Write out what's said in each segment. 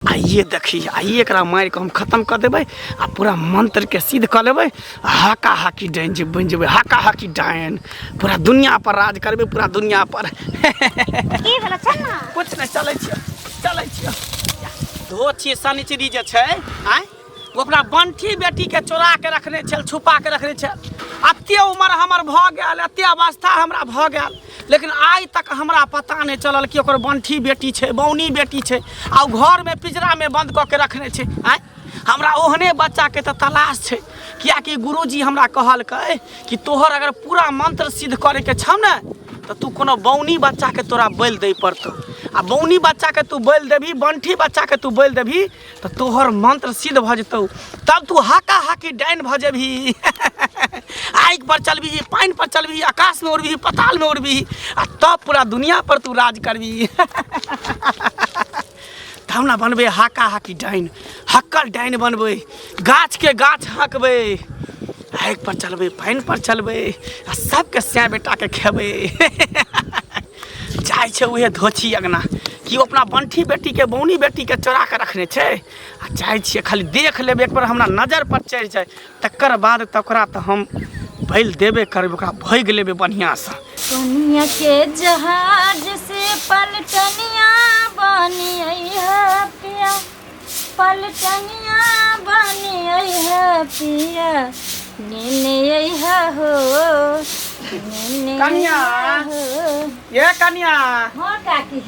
आइए देखिए, आइए एकरा मार के हम खत्म कर देबै आ पूरा मंत्र के सिद्ध कर लेबै। हाका हाकी डायन जे बन जेबै, हाका हाकी डायन, पूरा दुनिया पर राज करबै, पूरा दुनिया पर। की भेल चल ना कुछ नहीं, चलै छियै। धो छियै शनिचरी जे छै, आय वो अपना बंठी बेटी के चोरा के रखने छल, छुपा के रखने छल। अते उम्र हमर भ गेल, अते अवस्था हमरा भ गेल, लेकिन आइ तक हमरा पता नहीं चलल कि ओकर बंठी बेटी छै, बौनी बेटी छै, आ घर में पिंजरा में बंद क के रखने छै। आय हमरा ओहने बच्चा के तो तलाश छै, कियाकि गुरुजी हमरा कहलकै कि तोहर अगर पूरा मंत्र सिद्ध करे के छौ ने तो तू कोनो बौनी बच्चा के तोरा बैल दे पड़तौ, आ बौनी बच्चा के तू बैल देबी, बंठी बच्चा के तू बैल देबी तो तोहर मंत्र सिद्ध भ जेतौ, तब तू हाका हाकी डायन भ जेबही। आग पर चलबी, पानी पर चलबी, आकाश में उड़बी, पताल में उड़बी, आ तब पूरा दुनिया पर तू राज करबी। तब ना बनबे हाका हाकी डायन, हक्कल डायन बनबे, गाछ के गाछ हाँकबे, आग पर चलबे, पानी पर चलबे, आ सबके सै बेटा के खेबे। जाय छै उहे धोछी अगना कि वो अपना बंठी बेटी के, बौनी बेटी के चोरा के रखने छै, आ जाय छियै खाली देख लेबे, एक बार हमरा नजर पर चढ़ जाय, तकर बाद तकरा तो हम बैल देबे करबे, ओकरा भोग लेबे बढ़िया से। दुनिया के जहाज से पलटनिया बनी है पिया, पलटनिया बनी है पिया, नेने है हो, नेने कन्या, ये कन्या। हाँ काकी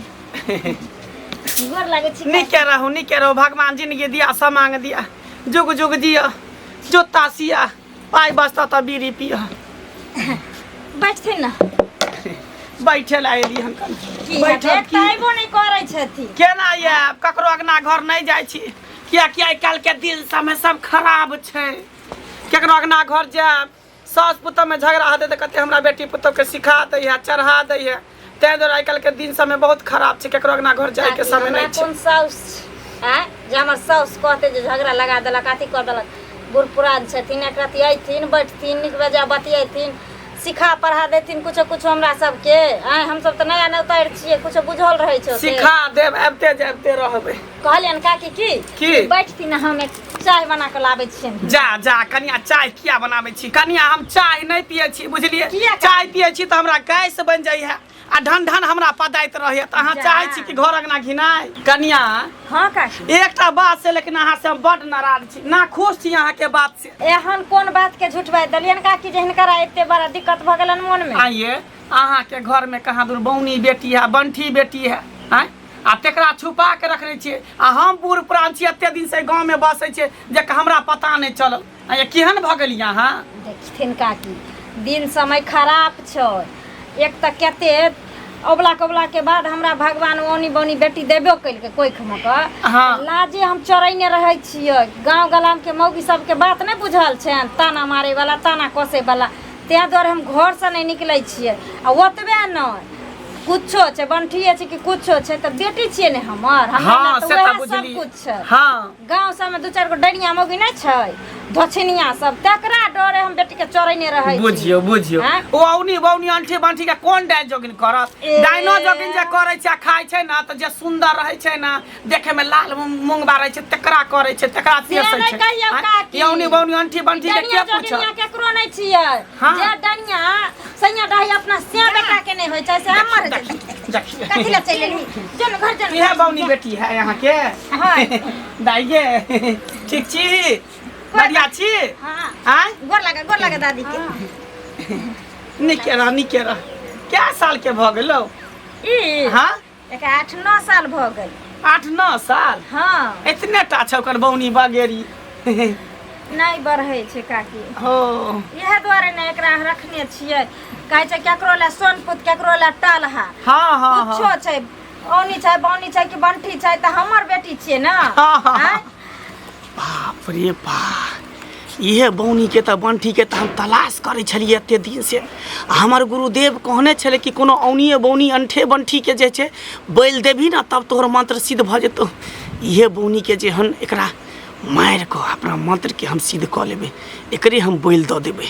गोर लागे छी। निके रहो, भगवान जिंदगी दिया, समांग दिया, जुग जुग जिया, जोता सिया, पाई बस्ता त बीड़ी पिया। बैठथिन ना, बैठे ला एली हम कन। बैठब की ताइबो नहीं करै छथि। केना ये ककरो अगना घर नहीं जाय छी, किया आइ काल्हि के दिन समय सब खराब छै, केकरो अगना घर जाब, सास पुतोह में झगड़ा हेतै तऽ कहते हमरा बेटी पुतोह के सिखा दै है, चढ़ा दै है, तै दुआरे आइ काल्हि के दिन समय बहुत खराब छै, केकरो अगना घर जाय के समय नहीं छै। कोन साउस हैं जे हमर साउस कहते जे झगड़ा लगा देलक, अथी कर देलक, बूढ़ पुरान छथिन, एक रति अयथिन, बैठथिन, नीक बेजा बतियेथिन, सिखा पढ़ा देथिन कुछो कुछो हमरा सबके। आय हम सब त नया नौतर छियै, कुछो बुझल रहै छै, सिखा देब, आबिते जाबिते रहबै। कहलियन काकी की बैठथिन, हम एक चाय बना के लाबै छियन। जा कनिया, चाय किया बनाबै छी कनिया, हम चाय नहीं पिए छी, बुझलिए, चाय पिए छी तो हमरा गैस बन जाय है, आ ढन ढन हमरा पदाइत रहे, त अहाँ चाहै छी कि घर अगना घिनाय। कनिया हाँ काकी एकटा बात से, लेकिन अहाँ से हम बड नाराज छी, ना खुश छी अहाँ के बात से। एहन कोन बात के झूठबाई देलियन काकी जे हिनकरा एते बड़ा दिक्कत भ गेलन मन में। आइए अहाँ के घर में कहाँ दूर बौनी बेटी है, बंठी बेटी है, हैं आ तेकरा छुपा के रखने छियै, आ हम बूढ़ पुरान छी, एते दिन से गांव में बसै छियै, जे हमरा पता नहीं चलल। ये केहन भ गेलियै अहाँ? देखथिन काकी दिन समय खराब छै, एक त कते अबला कबला के बाद हमरा भगवान ओनी बौनी बेटी देबो कइल के कोई खमक। हाँ। लाजे हम चोरैने रहै छियै, गांव गलाम के मौगी सब के बात नहीं बुझल छै, ताना मारे वाला, ताना कसे वाला, ते द्वारे हम घर से नहीं निकलै छियै। आ ओतबे नहीं कुछो छै, बंठिए छै कि कुछो छै, त बेटी छियै ने हमर, हमरा त वएह सब कुछ छै। हाँ। गांव सब में दू चार गो डरिया मौगी नहीं छै, धोछनिया सब, तकरा डरे हम बेटी के चोरैने रहै छी। बुझियो ओ औनी बौनी अंठी बंठी के कोन डाय जोगिन करत? डायनो जोगिन जे करे छै, खाय छै ना, त जे सुंदर रहै छै ना, देखे में लाल मुंगबा रहै छै, तकरा करे छै, तकरा तेसै छै। ये औनी बौनी अंठी बंठी के के पूछ? केकरो नहीं छियै, जे डनिया सैया डाही अपना से बेटा के नहीं होय छै, से हमर देखिए कथि ले चले ली जन घर जन। ये बौनी बेटी है यहाँ के? हां दाइये ठीक छी, बढ़िया छी? हां गोर लगा दादी के। निके रह, क्या साल के भ गेलो? ई हां एक 8-9 साल भ गेल। 8-9 साल? हां इतने टा छ ओकर बौनी बगेरी। नहीं बढ़ै छै काकी। हो इहे द्वारे ने एकरा रखने छियै, कहै छै केकरो ले सोनपुत, केकरो ले टालहा। हां कुछो छै, औनी छै, बौनी छै कि बंठी छै, त हमर बेटी छियै ना। बाप रे बाप, इहे बौनी के त बंठी के त हम तलाश करे छलिए एते दिन से। हमर गुरुदेव कहने छले कि कोनो औनिए बौनी अंठे बंठी के जे छै बैल देबी ना, तब तोहर मंत्र सिद्ध भ जेतौ। इहे बौनी के जे हन एकरा मार को अपना मंत्र के हम सिद्ध क लेबे, एकरे हम बैल द देबे।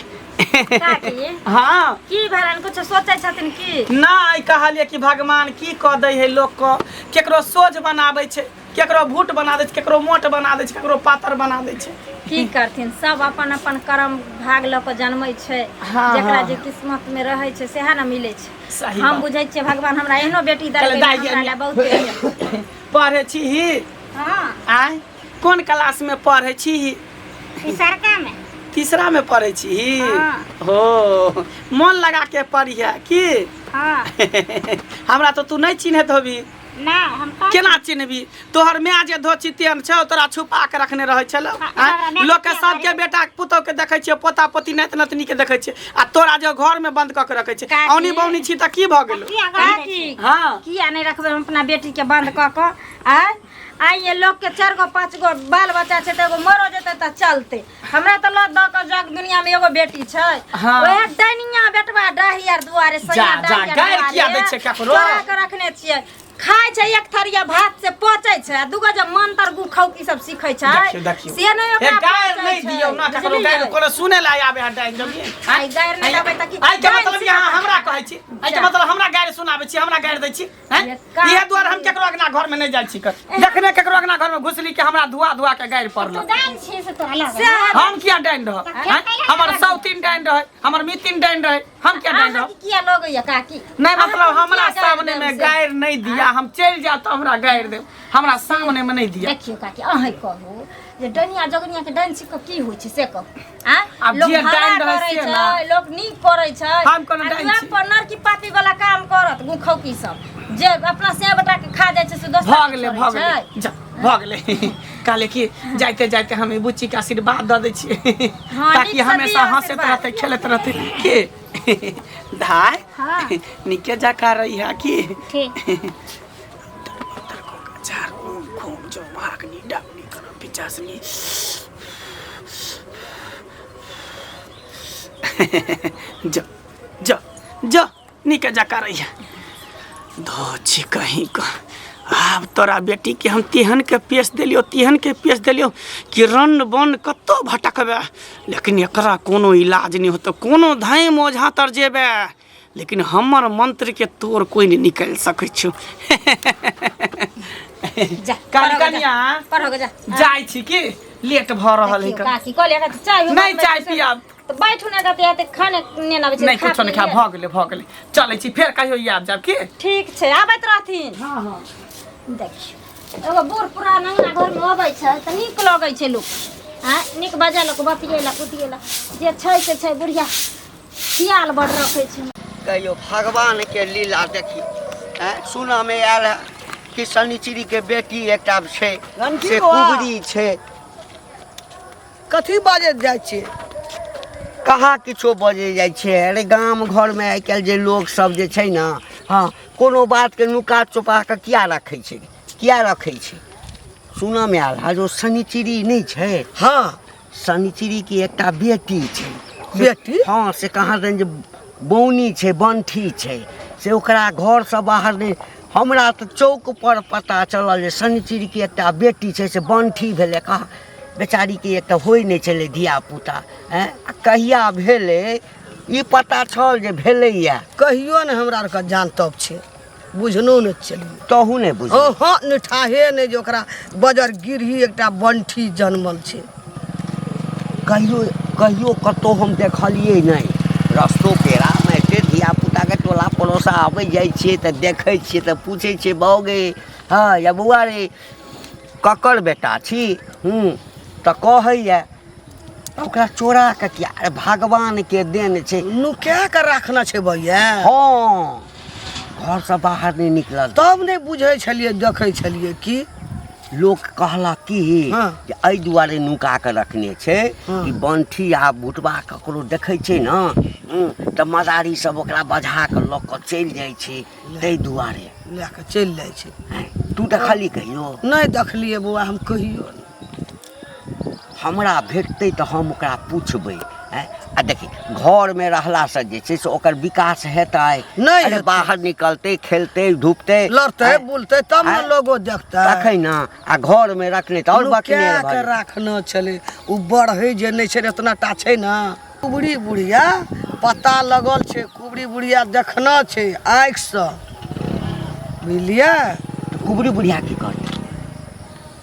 काकी हाँ की भरन कुछ सोचै छथिन की नहीं कहलिए कि भगवान की कह दे है लोग को केकरो सोझ बनाबै छै केकरो भूट बना दे छै केकरो मोट बना दे छै केकरो पातर बना दे छै की करथिन सब अपन अपन कर्म भाग ल के जन्मै छै हाँ, जेकरा हाँ। जे किस्मत में रहै छै सेहा न मिलै छै सही हम बात। बुझै छियै भगवान हमरा एहनो बेटी चल, देलकै दाइ हमरा गे, ले बहुत पढ़े छी ही हां आय कौन क्लास में पढ़े छी ही सरका में तीसरा में पढ़े छी ही हाँ। हो मन लगा के पढ़िया की हां हमरा तो तू नहीं चिन्हत होबी ना हम केना चिन्हबी तोहर माय जे धोची तेन छौ तोरा छुपा के रखने रहे छलो हमरा लोग के सबके बेटा पुतौ के देखै छियै पोता पोती नाति नतनी के देखै छियै आ तोरा जे घर में बंद क के रखै छै काकी। औनी बौनी छी त की भ गेलो काकी हाँ किया नहीं रखबे हम अपना बेटी के बंद क के आय ये लोग के 4 गो 5 गो बाल बच्चा छै त एगो मरो जेते त चलते हमरा त लत द के जग दुनिया में एगो बेटी छै हाँ। ओहे दैनिया बेटवा डहियार दुआरे सैया जा, डहियार गारि किया दै छै ककरो? चोरा के रखने छियै खाय छै एक थरिया भात से पचै छै आ दुगो जे मंत्र गुखौ की सब सीखै छै देखियो से नहीं ए ओकरा गायर पचै नहीं छै, दियौ ना ककरो बुझलियै? गायर कोनो सुने ला आबे हटाइ जमिए आई गायर नहीं देबै त की आई के मतलब यहाँ हमरा कहै छी आई के मतलब हमरा गायर सुनाबै छी हमरा गायर दै छी हैं ये का- इहे दुआरे हम केकरो अगना घर में नहीं जाइ छी कर देखने केकरो अगना घर में घुसली के हमरा धुआ धुआ के गायर पड़ल दान छे से तोरा लग से हम किया डाइन रह हमर सौतीन डाइन रहे हमर मितिन डाइन रहे हम क्या डाइन रह किया लगैया काकी नहीं मतलब अहाँ हमरा किया गायर सामने देब में से? गायर नहीं दिया हम चल जा तो हमरा गायर दे हमरा सामने में नहीं दिया देखियो काकी अहाँ कहू जे डनिया जगनिया के डाइन सिख की होइ छै से कहू आब लोग जे भला डाइन रहै करै से छै ना। लोग नीक करै छै हम कोनो डाइन दुआर छी। पर नरकी पापी वाला काम करत गुखौकी सब जे अपना से बेटा के खा जाइ छै से दोसर भाग ले जा भाग ले काले की जाते जाते हम बुच्ची के आशीर्वाद दे दै छियै हाँ, ताकि नीक से हमेशा दियौ हंसत आशीर्वाद। रहते खेलत रहते के धाय हाँ। निके जाका रही है की ठीक चार घूम जो भागनी डागनी करो पिचासनी जो जो जो निके जाका रही है दो छी कहीं का आब तोरा बेटी के हम तेहन के पेश देलियो कि रन बन कतो भटकबे लेकिन एकरा कोनो इलाज नहीं होतो कोनो धाम ओझा तर जेबे लेकिन हमर मंत्र के तोर कोई नहीं निकल सकै छौ जा कनिया पर हो जा जाय छी की लेट भ रहल है काकी कहले का चाय नहीं चाय पियाब तो बैठू ना जाते खाने ने ना नहीं कुछो नहीं खा भ गेलै चलै छी फेर कहियो याद जाब की ठीक छै आबैत रहथिन हां हां देखियो एगो बूढ़ पुरान अंगना घर में अबै छै त नीक लगै छै लोग नीक बजेलक बतियेलक उतियेलक जे छै से छै बुढ़िया खियाल बड़ रखै छै कहियो भगवान के लीला देखी सुना में आयल है कि शनिचरी के बेटी एकटा छै से कुबरी छै कथी बाजैत जाइ छियै कहाँ किछो बजे जाइ छै अरे गाम घर में आइ काल्हि जे लोग सब जे छै ना हाँ कोनो बात के नुका चुपा के किया रखै छै सुना में आयल है जो शनिचरी नहीं छै हाँ शनिचरी की एकटा बेटी छै बेटी हाँ से कहाँ दिन जे बौनी छै बंठी छै से ओकरा घर से बाहर नहीं हमरा तो चौक पर पता चलल जे शनिचरी की एकटा बेटी छै से बंठी भेलै कहा बेचारी के एकटा होइ नहीं छलै धिया पुता कहिया भेलै ई पता छल जे भेलैया कहियो ने हमरा आरके जान तब छै बुझनो ने चलिए तहू नहीं बुझ हाँ निठाहे ने जे ओकरा बजर गिरही एकटा बंठी जन्मल छै कहियो कतौ हम देखलिए नहीं रस्तो पेड़ा में एते धिया पुता के टोला पड़ोसा आबै जाइ छियै तऽ देखै छियै तऽ पूछै छियै बौगे हाँ या बौआ रे ककर बेटा छी तऽ कहैया ओकरा चोरा के किया अरे भगवान के देन छै नुका के राखना छै भैया हाँ घर से बाहर नहीं निकलल तब नहीं बुझै छलिए देखै छलिए कि लोग कहला कि हाँ। जे एहि दुआरे नुका के रखने छै हाँ। कि बंठी आ बुटबा ककरो देखै छै ना तऽ मदारी सब ओकरा बझा के लऽ कऽ चलि जाइ छै ताहि दुआरे लए के चलि जाइ छै तू देखली कहियो नहीं देखलिए बौआ हम कहियो नहीं। हमरा भेटतै तऽ हम ओकरा पूछबै आ देखी घर में रहला से जे छै से ओकर विकास हेतै नहीं अरे हेतै। बाहर निकलतै खेलतै धूपतै लड़ते बुलते तब आँय? न लोगो देखता तखै ना आ घर में रखने तऽ और बकने के राखना चले उ बढ़े जे नहीं छै इतना टा छै ना कुबड़ी बुढ़िया पता लगल छै, कुबड़ी बुढ़िया देखना छै आँखि से, बुझलियै। कुबड़ी बुढ़िया की करते?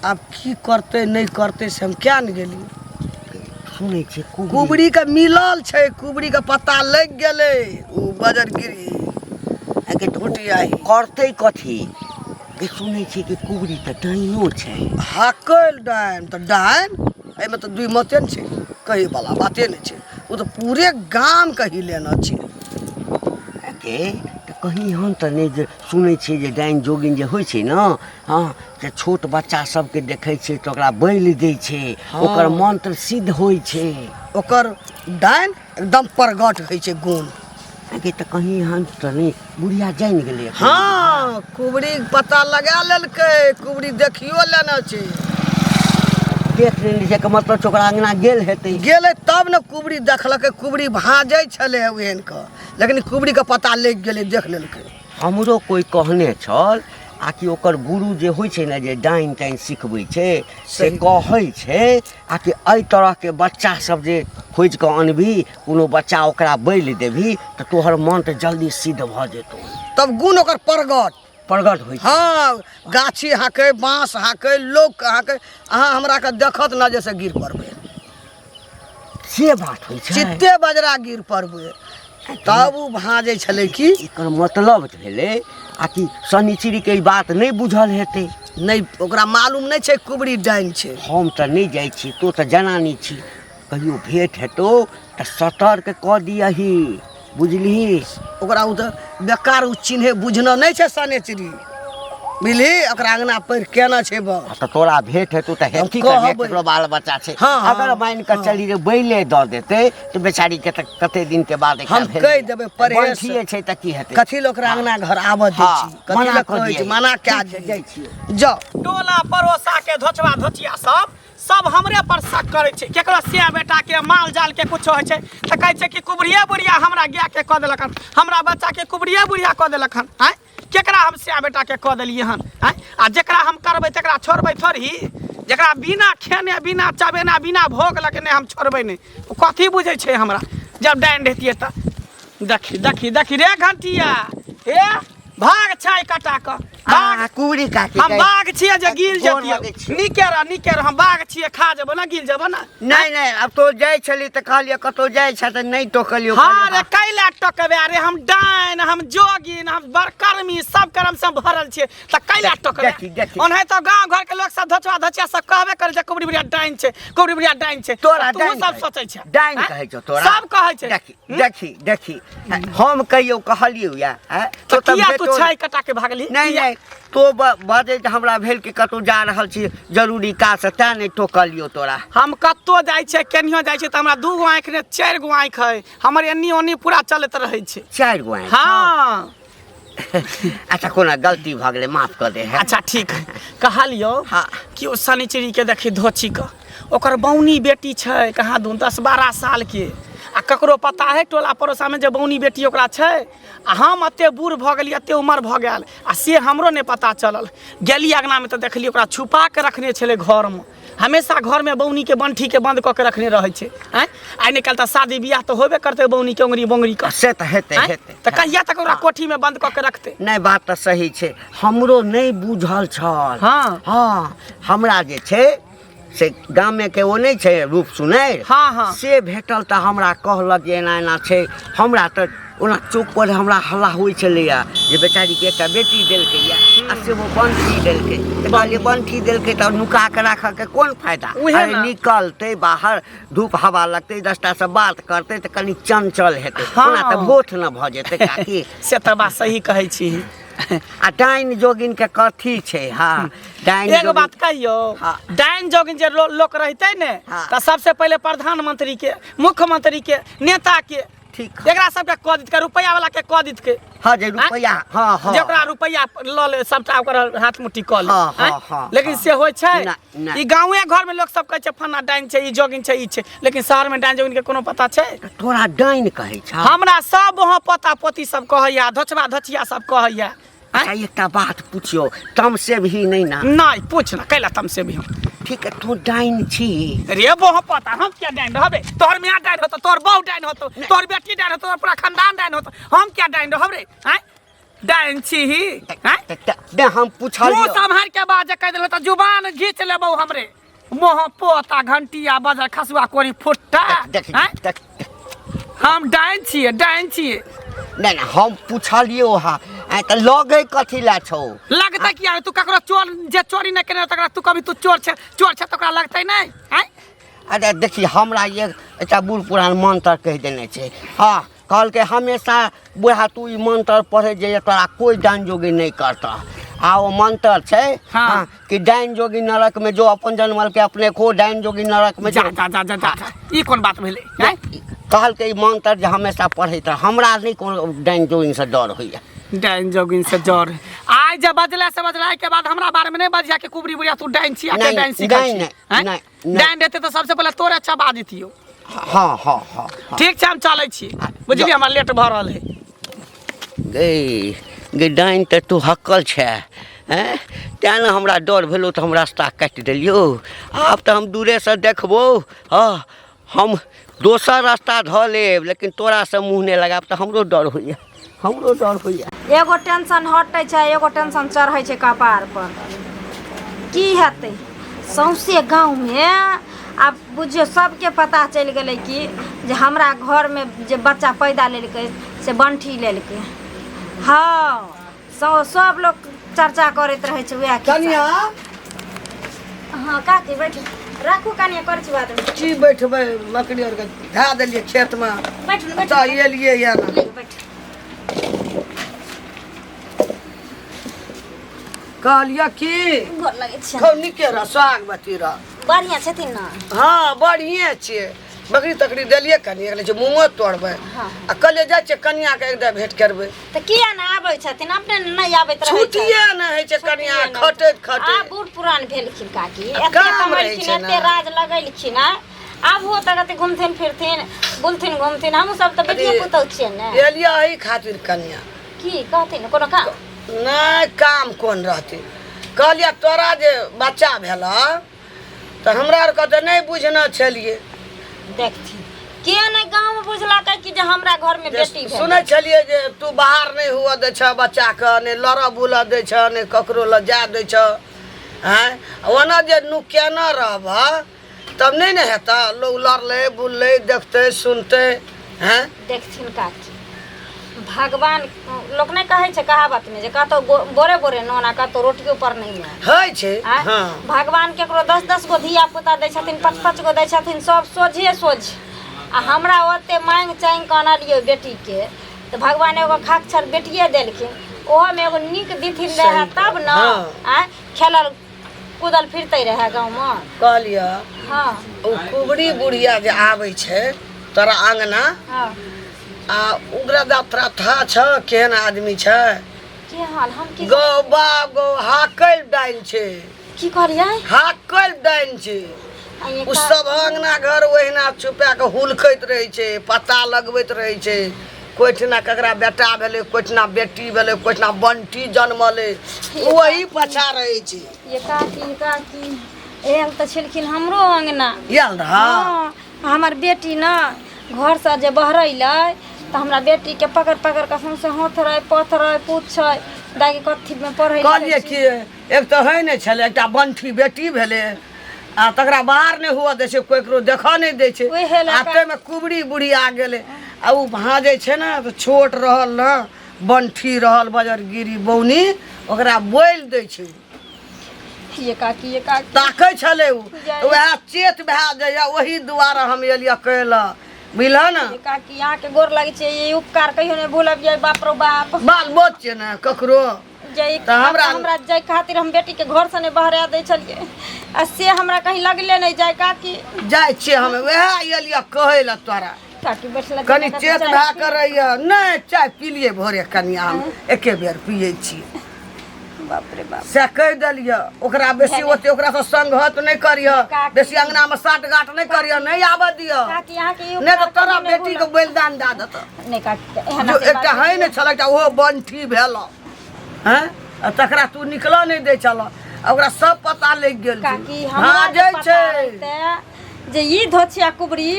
आब की करते नहीं करते से हम क्या न गेली। सुनै छै कुबड़ी के मिलल छै, कुबड़ी के पता लग गेलै, उ बजरगिरी करते कथी? सुनै छै कि कुबड़ी तऽ डाइनो छै। हाकल डाइन तऽ डाइन एहिमे तऽ दुई मते ने छै, कहे वाला बाते नहीं छै, वो तो पूरे गाम कही लेना छै। तऽ कहीं हम तऽ नहि जे सुनै छियै जे डाइन जोगिन जे होइ छै ने, हाँ से छोट बच्चा सबके देखै छै तऽ ओकरा बलि दै छै, ओकर मंत्र सिद्ध होइ छै, ओकर डाइन एकदम प्रगट होइ छै गुण। तऽ कहीं हम तऽ नहीं बुढ़िया जानि गेलै। हाँ कुबड़ी पता लगा लेलकै, कुबड़ी देखियो लेना छै। देख लेने छै के मतलब ओकरा अंगना गेल हेतै, गेलै तब ने कुबड़ी देखलकै, कुबड़ी भाजै छलै ओहन के, लेकिन कुबड़ी के पता लग गेलै, देख लेलकै। हमरो कोई कहने छल आ कि ओकर गुरु जे होइ छै ने जे डाइन टाइन सिखबै छै से कहै छै आ कि एहि तरहके बच्चा सब जे खोजि कऽ अनबही, कोनो बच्चा ओकरा बैल देबही तऽ तोहर मंत्र जल्दी सिद्ध भऽ जेतौ, तब गुण ओकर प्रगट होइ छै। हाँ गाछी हाँकै, बाँस हाँकै, लोक हाँकै, अहाँ हमरा के देखत ना जैसे गिर पड़बै, से बात होइ छै। चित्ते बजरा गिर पड़बै, तब उ भाजै छलै कि एकर मतलब भेलै आ कि शनिचरी के ई बात नहीं बुझल हेतै, नहीं ओकरा मालूम नहीं छै कुबड़ी डाइन छै। हम तऽ नहीं जाइ छी, तो तऽ जनानी छी, कहियो भेंट हेतौ तऽ सतर्क कऽ दियही, बुझलिही। ओकरा उ तऽ बेकार उ चिन्हे बुझना नहीं छै शनिचरी, बुझली, ओकरा अंगना पर केना छै बस। तऽ तोरा भेंट हेतौ तऽ हेती ककरो बाल बच्चा छै। हाँ, अगर मान कऽ चली रे बैले दऽ देतै तऽ बेचारी के तऽ कते दिन के बाद हम कहि देबै परहेज बंठिए छै तऽ की हेतै, कथी ले ओकरा अंगना घर आबऽ दै छी, कथी ले कहै छी मना कए जाइ छियै। जाओ टोला पड़ोसा के धोचवा धोचिया सब हमरे पर शक करे छै, केकरो से बेटा के माल जाल के कुछ होइ छै तऽ कहै छै कि कुबड़िया बुढ़िया हमरा गाय के कऽ देलक हन, हमरा बच्चा के कुबड़िया बुढ़िया कऽ देलक हन। आँय केकरा हम से बेटा के कऽ देलियै हन? आँय आ जेकरा हम करबै तकरा छोड़बै थोड़ी, जेकरा बिना खेने बिना चबेना बिना भोग लगने हम छोड़बै नहीं, कथी बुझै छै हमरा? जब डाइन रहतियै तऽ देखी देखी देखी रे घंटिया, हे भाग छै कटा कऽ, कुबड़ी काटी हम बाघ छियै जे गिल जतियै, निकेर हम बाघ छियै, खा जेबो ना, गिल जेबो ना। नहीं नहीं अब तो जाय छली तऽ कहलिए कतौ जाय छ तऽ नहीं टोकलियो। हाँ रे कैला टोकबे रे, हम डाइन हम जोगिन हम बरकर्मी सब कर्म से भरल छियै तऽ कैला टोकबे। ओनहे तो गांव घर के लोग सब धोचवा धोचिया सब कहबे करे जे कुबड़ी बुढ़िया डाइन छै, कुबड़ी बुढ़िया डाइन छै, तोरा तू सब सोचै छै डाइन कहै छौ तोरा, सब कहै छै। देखी देखी देखी हम कहियो कहलियो या तो किया तू छै कटा के भागली? नहीं नहीं तो बाजे हमरा भेल कि कतौ जा रहल छी जरूरी काज से तैं नहीं टोकलियो तोरा। हम कत्तो जाइ छै केनियो जाइ छै तऽ हमरा 2 गो आँख ने 4 गो आँख है, हमर एन्नी ओन्नी पूरा चलत रहै छै। 4 गो आँख? हाँ अच्छा कोना गलती भऽ गेलै माफ कऽ दे। अच्छा ठीक कहलियो हाँ कि ओ शनिचरी के देखी धोची के ओकर बौनी बेटी छै कहाँ दून 10-12 साल के, आ ककरो पता है टोला पड़ोसा में जे बौनी बेटी ओकरा छै, आ हम एते बूढ़ भऽ गेली एते उम्र भऽ गेल आ से हमरो नहीं पता चलल। गेली अगना में तऽ देखली ओकरा छुपा के रखने छलै घर में, हमेशा घर में बौनी के बंठी के बंद कऽ के रखने रहै छै। आइ निकल तऽ शादी बियाह तो होबे करते बौनी के उंगरी बोंगरी का, से तऽ हेतै हेतै तऽ कहिया तक ओकरा कोठी में बंद कऽ के रखते? नहीं बात तऽ सही छै, हमरो नहीं बुझल छल। हाँ हाँ हमरा जे छै से गामे के ओ नहीं छै रूप सुनै, हाँ हाँ से भेटल तऽ हमरा कहलक जे एना एना छै। हमरा तऽ ओना चौक पर हमरा हल्ला होइ छलैया जे बेचारी के एकटा बेटी देलकै या आ से वो बंठी देलकै, तऽ कहलिए बंठी देलकै तऽ नुका के राखऽ के कोन फायदा? अरे निकलते बाहर धूप हवा लगते 10टा से बात करते तऽ कनी चंचल हेतै, ओना तऽ भोथ न भऽ जेतै काकी। से तऽ बात सही कहै छी। आ डाइन जोगिन के कथी छै? हाँ डाइन एगो बात कहियो, डाइन जोगिन जे लोक रहते ने तऽ सबसे पहले प्रधानमंत्री के, मुख्यमंत्री के, नेता के, ठीक एकरा सबके कह दित के, रुपया वाला के कह दित के। हाँ जे रुपया हाँ हाँ जेकरा रुपया ल ले सबटा ओकर हाथ मुट्ठी कऽ ले। हाँ, हाँ, हाँ, लेकिन से होइ छै ना। ई गांवे घर में लोग सब कहै छै फन्ना डाइन छै, ई जोगिन छै, ई छै, लेकिन शहर में डाइन जोगिन के कोनो पता छै? तोरा डाइन कहै छ? हमरा सब वहाँ पता पोती सब कहैया, धोचवा धोचिया सब कहैया। अच्छा एकटा बात पूछियो, तम से भी नहीं ना? नहीं पूछ ना, कैला तम से भी हम बंठी के तू डाइन छी रे बोह पता हम क्या डाइन रहबे तोहर मियां डाइन होतो तोहर बहू डाइन होतो तोहर बेटी डाइन होतो तोहर पूरा खानदान डाइन होतो हम क्या डाइन रहब रे हैं डाइन छी ही हैं दे हम पूछल मुंह संभाल के बात कह देले त जुबान घींच लेबो हमरे मोह पोता घंटिया बजर खसुआ कोरी फुट्टा हैं हम डाइन छिए नहीं हम पूछलिए वहाँ तो लगे कथी ला छो लगता किया तू ककरो चोर जे चोरी नहीं करे तकरा तू कभी तू चोर छे तकरा लगतै नहीं हैं अरे देखिए हमरा ये एक बूढ़ पुरान मंत्र कह देने छे हाँ कल के हमेशा बुढ़ा तू मंत्र पढ़े जे तोरा कोई दान जोगी नहीं करता आ वो मंत्र छे हाँ। कि डाइन जोगी नरक में जो अपन जन्मल के अपने को डाइन जोगी नरक में जा जा जा जा जा ई कोन बात भेले हैं कहल के मंत्र जे हमेशा पढ़े त हमरा नहीं कोनो डाइन जोगी से डर होइया डाइन जोगिन से जर आज जब बजला से बजला के बाद हमरा बारे में नहीं बजिया के कुबरी बुढ़िया तू डाइन छी आके डाइन सिखा छी नहीं डाइन देते तो सबसे पहले तोरे अच्छा बात दितियो हाँ हाँ हाँ ठीक छे हम चलै छी बुझलिए हमरा लेट भ रहल है गे डाइन त तू हक्कल छे हैं तें न हमरा डर भेलो तो हम रास्ता काटि देलियो आब तो हम दूरे से देखबो हाँ हम दोसर रास्ता ध लेब लेकिन तोरा से मुँह नहीं लगाब तो हमरो डर होइया एगो टेंशन हटै छै एगो टेंशन चढ़ै छै कपार पर की हेतै सौंसे गाँव में आब बुझियो सबके पता चलि गेलै कि जे हमरा घर में जे बच्चा पैदा लेलकै से बंठी लेलकै हाँ सब लोग चर्चा करैत रहै छै वएह कनिया हाँ काकी बैठ राखू कनिया कर छी बात की बैठबै लकड़ी और के धा देलिए खेत में बैठ त एलिए या ना बैठ कहलिया की गोर लगै छै खौ निके रह साग बती रह बढ़िया छथिन ना हाँ बढ़िए छिए बकरी तकरी देलिए कनिया कहले मुँहो तोड़बै हाँ। आ कले जाइ छै कनिया के एकदम भेंट करबै त किया ना आबै छथिन अपने नहीं आबैत रहै छुट्टिए न होइ छै कनिया खटैत आ बूढ़ पुरान भेलखिन काकी एते काम रहै कमलखिन छै एते राज लगैलखिन आब हो तक घूमथिन फिरथिन बुलथिन घूमथिन हमहू सब त बेटिए पुतौ छियै ने एलिया एही खातिर कनिया की कहथिन कोनो काम नहीं काम कोन रहते कहलिया तोरा जे बच्चा भेला तो हमरा आर के नहीं बुझना छलिए देखथिन के नहीं गांव में बुझला कि जे हमरा घर में बेटी भेल सुनै छलिए जे तू बाहर नहीं हुआ दे छ बच्चा के ने लड़ बुला दे छ ने ककरो ल जा दे छ हैं ओना जे नुकेना रहब तब नहीं न हेता लोग लड़ले बुलले देखते सुनते हैं देखथिन काकी भगवान लोग नहीं कहे छे कहावत में जे कहतो बोरे बोरे नोना कहतो रोटियो पर नहीं में है छे हाँ भगवान केकरो 10-10 गो धिया पुता दै छथिन 5-5 गो दै छथिन सब सोझे आ हमरा ओते मांग चांग के अनलियो बेटी के तो भगवान एगो खाक्षर बेटिए देलखिन ओहो में एगो निक दिथिन रहे तब न आ खेलल कूदल फिरते रहे गांव में कहलिया हाँ ओ कुबड़ी बुढ़िया जे आबै छे तोरा आंगना हाँ आ उग्र दात्रा था छ केहन आदमी छे की हाल हम की गो बाप गो हाकल डाइन छे की करियै हाकल डाइन छे उ सब अंगना घर ओहिना छुपा के हुलखैत रहे छे पता लगबैत रहे छे कोइठना ककरा बेटा भेले कोइठना बेटी भेले कोइठना बंटी जन्मले वही पछा रहे छे ये काकी एहन त छलखिन हमरो अंगना याल रहा हाँ, हमर बेटी न घर से जे बहरैलै त हमरा बेटी के पकड़ के से हाथ रहे पथ रहे पूछ दाई कथी में पढ़ै कहलिए कि एक तो है नहीं छले एकटा बंठी बेटी भेले आ तकरा बाहर नहीं हुआ दे छे कोकरो देखा नहीं दे छे आते में कुबड़ी बुढ़ी आ गेले आ उ भाजे छे ना तो छोट रहल ना बंठी रहल बजर गिरी बौनी ओकरा बोल दे छे ये काकी ताकै छले उ वह चेत भा जाय वही दुआरा हम एलिया कहला मिला ना काकी यहाँ के गोर लगे छे ये उपकार कहियो नहीं भूलब जाय बाप रो बाप बाल बोच छे ना ककरो जय त हमरा जय खातिर हम बेटी के घर से नहीं बहरा दे छलिए आ से हमरा कहीं लगले नहीं जाय काकी जाय छे हम वह एलिया कहला तोरा काकी बैठला कनी चेत भा कर रहिया नहीं चाय पी लिए भोरे कनिया हम एके बेर पिए छी बाप रे बाप से कह दिलिया ओकरा बेसी ओते ओकरा से संगत नहीं करिया बेसी अंगना में साट गाट नहीं करिया नहीं आबे दिया काकी यहाँ के नहीं तो तोरा बेटी के बलिदान दे देता नहीं काकी एहन जो एकटा है नहीं छल एकटा ओहो बंठी भेल हैं तकरा तू निकल नहीं दे चल ओकरा सब पता लग गेल काकी हमरा भाजै पता छै रहतै जे ई धोछिया कुबरी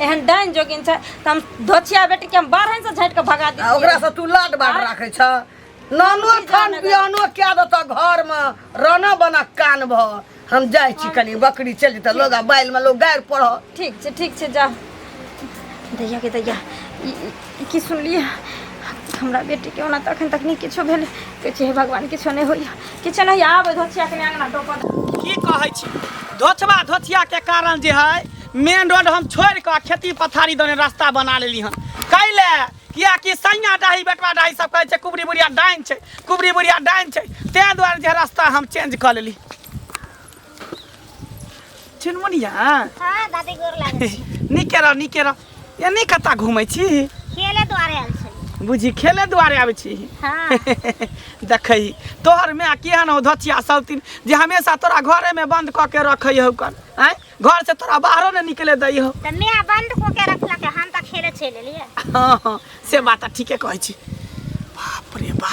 एहन डाइन जोगिन छै त हम धोछिया बेटी के हम बारहन से झट के भगा दी ओकरा से तू लाड बाट राखै छ नानो खान पियानो क्या देता घर में राना बना कान भ हम जाइ छी कनी बकरी चली त लोग बैल में लोग गायर पढ़ ठीक छै जा दैया के दैया की सुनलिए हमरा बेटी के ओना तखन तक नहीं किछो भेल कहै छै हे भगवान किछो नहीं होइया किछो नहीं आब धोछिया के अंगना टोपा की कहै छी धोछबा धोछिया के कारण जे है मेन रोड हम छोड़ के खेती पथारी दने रास्ता बना लेली हन कैले किया कि सैया डाही बेटवा डाही सब कहै छै कुबरी बुढ़िया डाइन छै कुबरी बुढ़िया डाइन छै तै दुआरे जे रास्ता हम चेंज कर लेली चुनमुनिया हां दादी गोर लागै छी निके रह एनी कता घुमै छी खेले द्वारे आयल छी बुझी खेले दुआरे आबै छी हां देखै तोहर में केहन हो धोछिया सब दिन जे हमेशा तोरा घरे में बंद क के रखै हो कर हैं घर से तोरा बाहरो न निकले दै हो त मैं बंद को के रखला के हम त खेले चले लिए हां से बात ठीके कहै छी बाप रे बा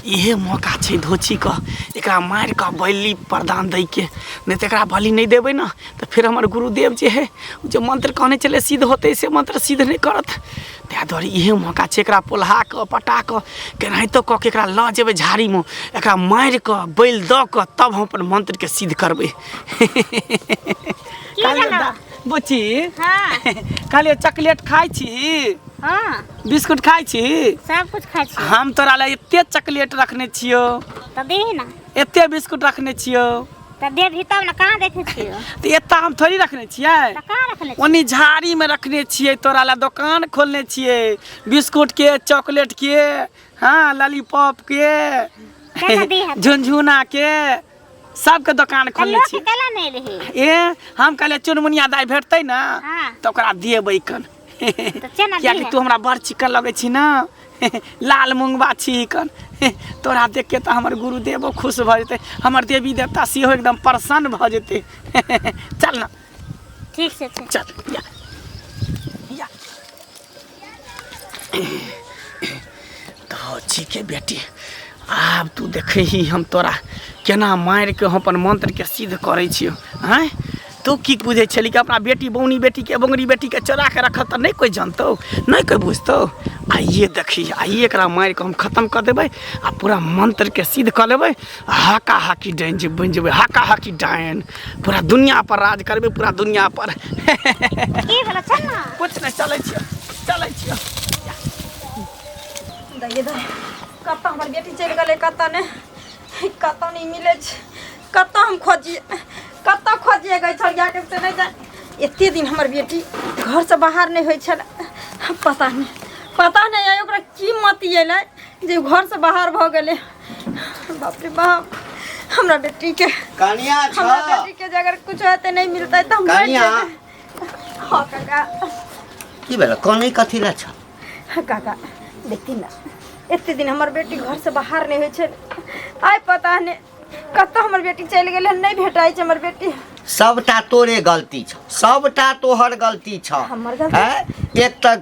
इहे मौका छै धोछी क एकरा मार क बलि प्रदान दै के नहीं तो एकरा बलि नहीं देबै न तो फिर हमर गुरुदेव जे है जो मंत्र कहने चले सिद्ध होते से मंत्र सिद्ध नहीं करत तै द्वारे इहे मौका छै एकरा पोल्हा क पटा क केनाहितो क के एकरा ल जेबै झाड़ी में एकरा मार क बैल द क तब हम अपन मंत्र के सिद्ध करबै बुची हां कहलिए चॉकलेट खाइ छी हां बिस्कुट खाइ छी सब कुछ खाइ छी हम तोरा ले एते चॉकलेट रखने छियो त दे ना एते बिस्कुट रखने छियो त दे भी तब ना कहां देखे छियो तो एता हम थोड़ी रखने छियै त कहां रखले छी ओनी झाड़ी में रखने छियै तोरा ला दुकान खोलने छियै बिस्कुट के चॉकलेट के हाँ लॉलीपॉप के केना दी है झुनझुना के सबके दुकान खोलने लोग छियै केला नहीं रही ए हम कहले चुनमुनिया दाई भेटतै ना हां तो ओकरा देबै कन त चना क्या दी कि है तू हमरा बड़ चिकन लगे छी ना लाल मुंगबा छी कन तोरा देख के तो हमर गुरुदेवो खुश भ जेते हमर देवी देवता सेहो एकदम प्रसन्न भ जेते चल ना ठीक से चल या तो के बेटी आब तू देखे ही हम तोरा केना मार के हम अपन मंत्र के सिद्ध करे छियो हैं तू की बुझे छली कि अपना बेटी बौनी बेटी के बंगरी बेटी के चोरा के रखल त नहीं कोई जानतो नहीं कोई बुझतो आइए देखी आइए एकरा मार के हम खत्म कर देबै आ पूरा मंत्र के सिद्ध कर लेबै हाका हाकी डाइन जे बन जेबै हाका हाकी डाइन पूरा दुनिया पर राज करबै पूरा दुनिया पर की भेल चल ना कुछ नहीं चलै छियो दैया दाई कत्ता हमर बेटी चल गेलै कत्ता नहीं मिले छै कत्ता हम खोजिए गई छलिया के से नहीं जान एते दिन हमर बेटी घर से बाहर नहीं होई छल पता नहीं ओकरा की मती एलै जे घर से बाहर भ गेलै बाप रे बाप हमरा बेटी के कनिया छ हमरा बेटी के अगर कुछ होते नहीं मिलता त हम कनिया हां काका की भेल कनै कथि ला छ काका देखती ना एते दिन हमर बेटी घर से बाहर नहीं होई छै आइ पता नहीं कत्ता हमर बेटी चल गेलै नहीं भेटाई छै हमर बेटी सबटा तोरे गलती छ सबटा तोहर गलती छ हमर गलती हैं एक त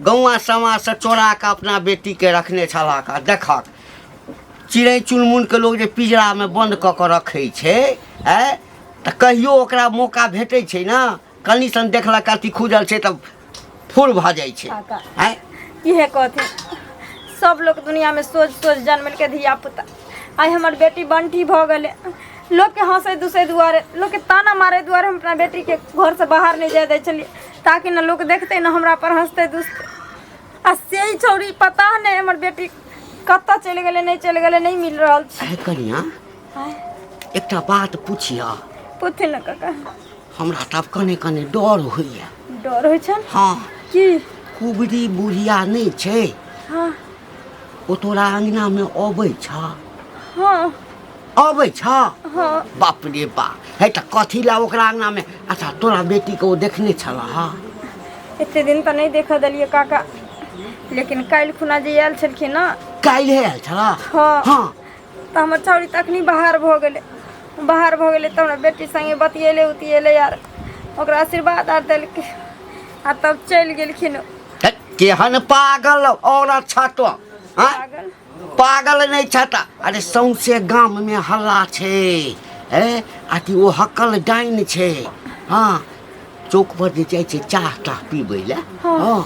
गौवा समाज से चोरा के अपना बेटी के रखने छला का देखक चिड़ै चुनमुन के लोग जे पिंजरा में बंद क के रखै छै हैं त कहियो ओकरा मौका भेटै छै ना कनी सन देखलक अथी खुजल छै त फुर भ जाइ छै काका हैं इहे कहथिन सब लोग दुनिया में सोच जन्मल के धिया पुता आई हमर बेटी बंटी भ गेले लोग के हंसे दुसे दुआरे लोग के ताना मारे दुआरे हम अपना बेटी के घर से बाहर नहीं जाए दे चलिए ताकि न लोग देखते न हमरा पर हंसते दुसते आ से ही छौरी पता नहीं हमर बेटी कत्ता चल गेले नहीं मिल रहल छै अरे कनिया एकटा बात पूछिया पूछे न काका हमरा तब कने कने डर होइया डर होइ छै हाँ की कुबरी बुढ़िया नहीं छै हाँ ओ तोरा अंगना में अबै छ हाँ अबै छ हाँ बाप रे बाप है त कथी ला ओकरा अंगना में अच्छा तोरा बेटी के ओ देखने छला हाँ एते दिन तो नहीं देखा दलिए काका लेकिन काल खुना जे आयल छलखिन ना काल्हि आयल छला हाँ हाँ तो हमर छौरी तखनी बाहर भ गेले तो हमरा बेटी संगे बतियेले उतियेले यार ओकरा आशीर्वाद आर देलकै आ तब चल गेलखिन केहन पागल औरत छ तो हाँ पागल पागल नहीं छता अरे सौंसे गाम में हल्ला छे है आकि वो हकल डाइन छे हाँ चौक पर जे जाय छे चाह ताह पीबै ले हाँ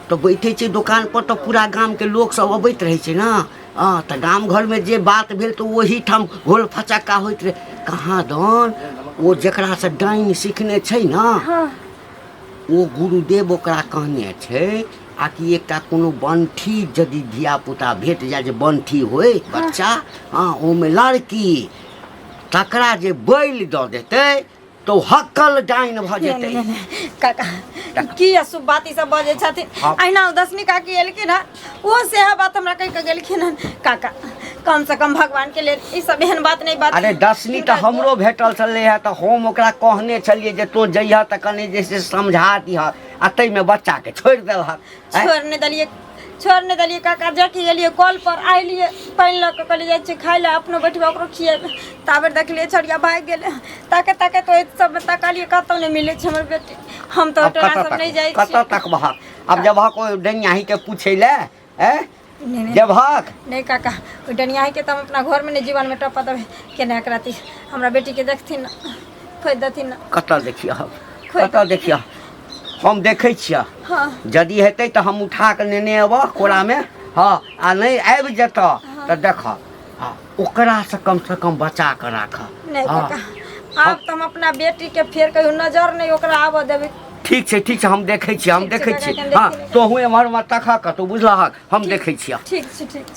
तो बैठे छे दुकान पर तो पूरा गाम के लोग सब अबैत रहे छे ना हाँ तो गाम घर में जे बात भेल तो वही ठाम घोल फचक्का होइत रहे कहाँ दन वो जकरा से डाइन सीखने छे ना वो गुरुदेव ओकरा कहने छे आकि एकटा कोनो बंठी यदि धिया पुता भेट जाए जे बंठी होय बच्चा हाँ ओमे लड़की तकरा जे बैल दऽ देतै तो हक्कल डाइन भऽ जेतै काका की अशुभ बात ई सब बजे छथिन अहिना उदसनी काकी एलखिन हँ वो सेहा बात हमरा कहि के गेलखिन हँ काका कम से कम भगवान के लेल ई सब एहन बात नहीं बात अरे दसनी तो हमरो भेटल छलै है तो हम ओकरा कहने छलिए जे तो जइह त कने जे से समझा दिह आ तै में बच्चा के छोड़ देलहक छोड़ने दलिए काका जाके गेलिए कॉल पर आइलिए पानि लऽ के कहलिए जाइ छी खाइ लए अपनो बैठबा ओकरो खिएबै ताबे देखलिए छड़िया भागि गेलै ताके ताके तो एत सब में तकालिए कतौ नहीं मिले छै हमर बेटी हम तो टोला सब नहीं जाइ छी कतऽ तक बहक अब जब कोई डनियाही के पूछे ले जब हक नहीं काका ओ डनियाही के तो हम अपना घर में नहीं जीवन में टपा देबै केना कराती हमरा बेटी के देखथिन खोज देथिन कतऽ देखिए कतऽ देखिए हम देखै छियै हाँ यदि हेतै तऽ हम उठा के नेने अबह कोरा में हाँ आ नहीं आबि जेतऽ तऽ देखऽ हाँ ओकरा से कम बचा के राख नहीं काका अब तो हम अपना बेटी के फेर कहियो नजर नहीं ओकरा आबऽ देबै ठीक छै हम देखै छियै हाँ तोहू एम्हर में तखऽ कतौ बुझलहक हम देखै छियै ठीक छै